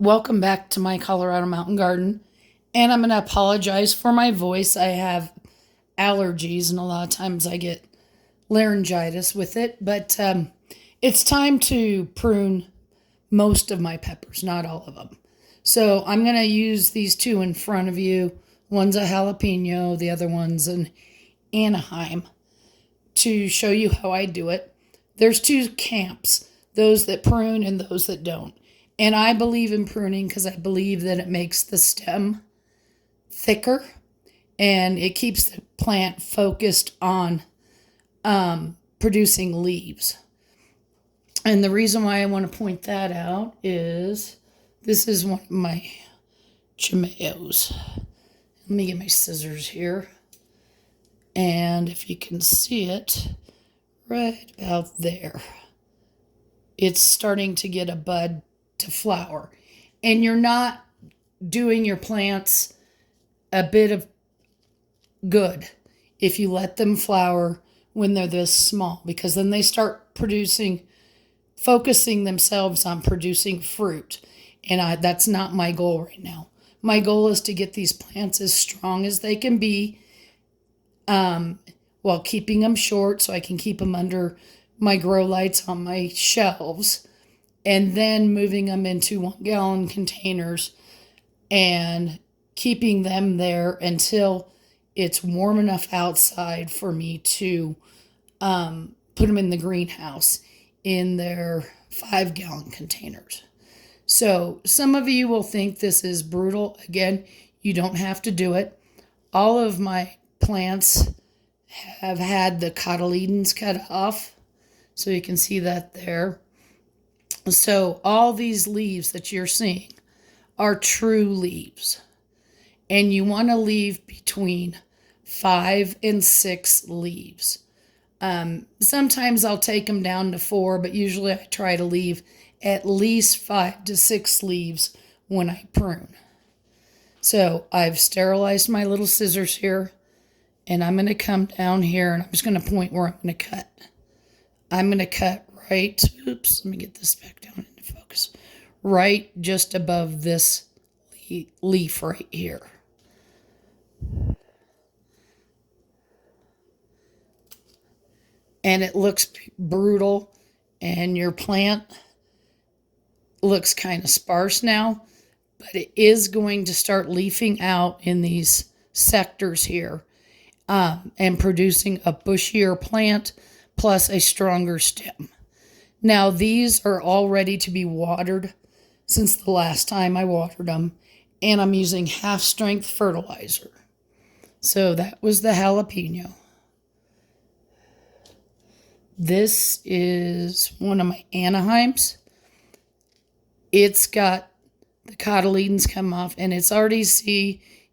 Welcome back to my Colorado Mountain Garden. And I'm going to apologize for my voice. I have allergies, and a lot of times I get laryngitis with it. But it's time to prune most of my peppers, not all of them. So I'm going to use these two in front of you. One's a jalapeno, the other one's an Anaheim, to show you how I do it. There's two camps, those that prune and those that don't. And I believe in pruning because I believe that it makes the stem thicker and it keeps the plant focused on producing leaves. And the reason why I want to point that out is this is one of my chimeos. Let me get my scissors here. And if you can see it, right about there, it's starting to get a bud to flower. And you're not doing your plants a bit of good if you let them flower when they're this small, because then they start focusing themselves on producing fruit. And that's not my goal right now. My goal is to get these plants as strong as they can be, while keeping them short so I can keep them under my grow lights on my shelves, and then moving them into 1-gallon containers and keeping them there until it's warm enough outside for me to put them in the greenhouse in their 5-gallon containers. So some of you will think this is brutal. Again, you don't have to do it. All of my plants have had the cotyledons cut off, so you can see that there. So all these leaves that you're seeing are true leaves. And you want to leave between 5 and 6 leaves. Sometimes I'll take them down to 4, but usually I try to leave at least 5 to 6 leaves when I prune. So I've sterilized my little scissors here, and I'm going to come down here and I'm just going to point where I'm going to cut. I'm going to cut right, oops, let me get this back down into focus, right just above this leaf right here. And it looks brutal, and your plant looks kind of sparse now, but it is going to start leafing out in these sectors here, and producing a bushier plant plus a stronger stem. Now these are all ready to be watered since the last time I watered them, and I'm using half-strength fertilizer. So that was the jalapeno. This is one of my Anaheims. It's got the cotyledons come off, and it's already,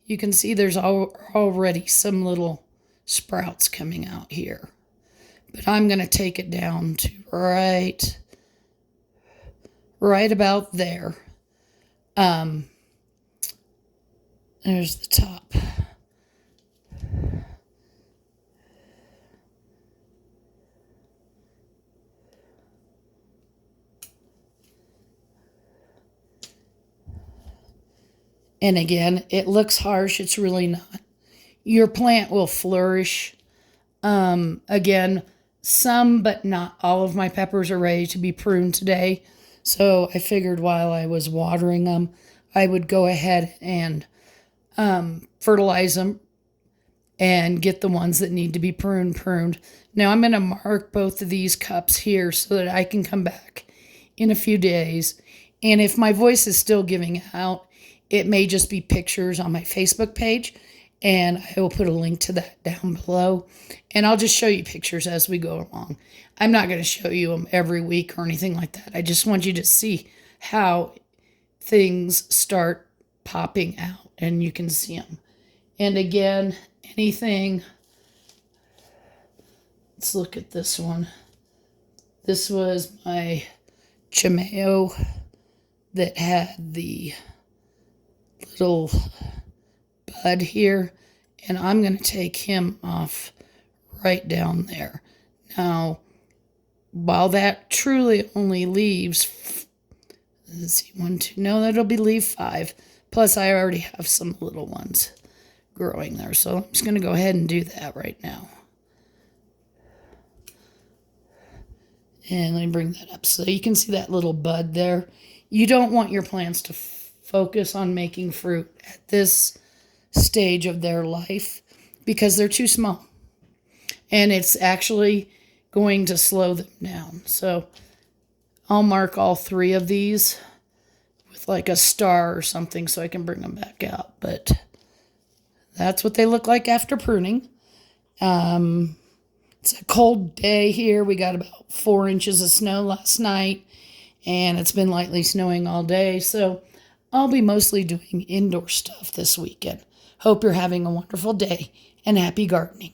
you can see there's already some little sprouts coming out here. But I'm going to take it down to right about there. There's the top. And again, it looks harsh. It's really not. Your plant will flourish. Again, some but not all of my peppers are ready to be pruned today. So I figured while I was watering them, I would go ahead and fertilize them and get the ones that need to be pruned. Now I'm going to mark both of these cups here so that I can come back in a few days. And if my voice is still giving out, it may just be pictures on my Facebook page, and I will put a link to that down below. And I'll just show you pictures as we go along. I'm not going to show you them every week or anything like that. I just want you to see how things start popping out, and you can see them. And again, anything, let's look at this one. This was my chimeo that had the little bud here, and I'm going to take him off right down there. Now, while that truly only leaves Let's see, 1, 2. No, that'll be leaf 5. Plus, I already have some little ones growing there. So I'm just going to go ahead and do that right now. And let me bring that up so you can see that little bud there. You don't want your plants to focus on making fruit at this stage of their life because they're too small. And it's actually going to slow them down. So I'll mark all 3 of these with like a star or something so I can bring them back out. But that's what they look like after pruning. It's a cold day here. We got about 4 inches of snow last night, and it's been lightly snowing all day. So I'll be mostly doing indoor stuff this weekend. Hope you're having a wonderful day and happy gardening.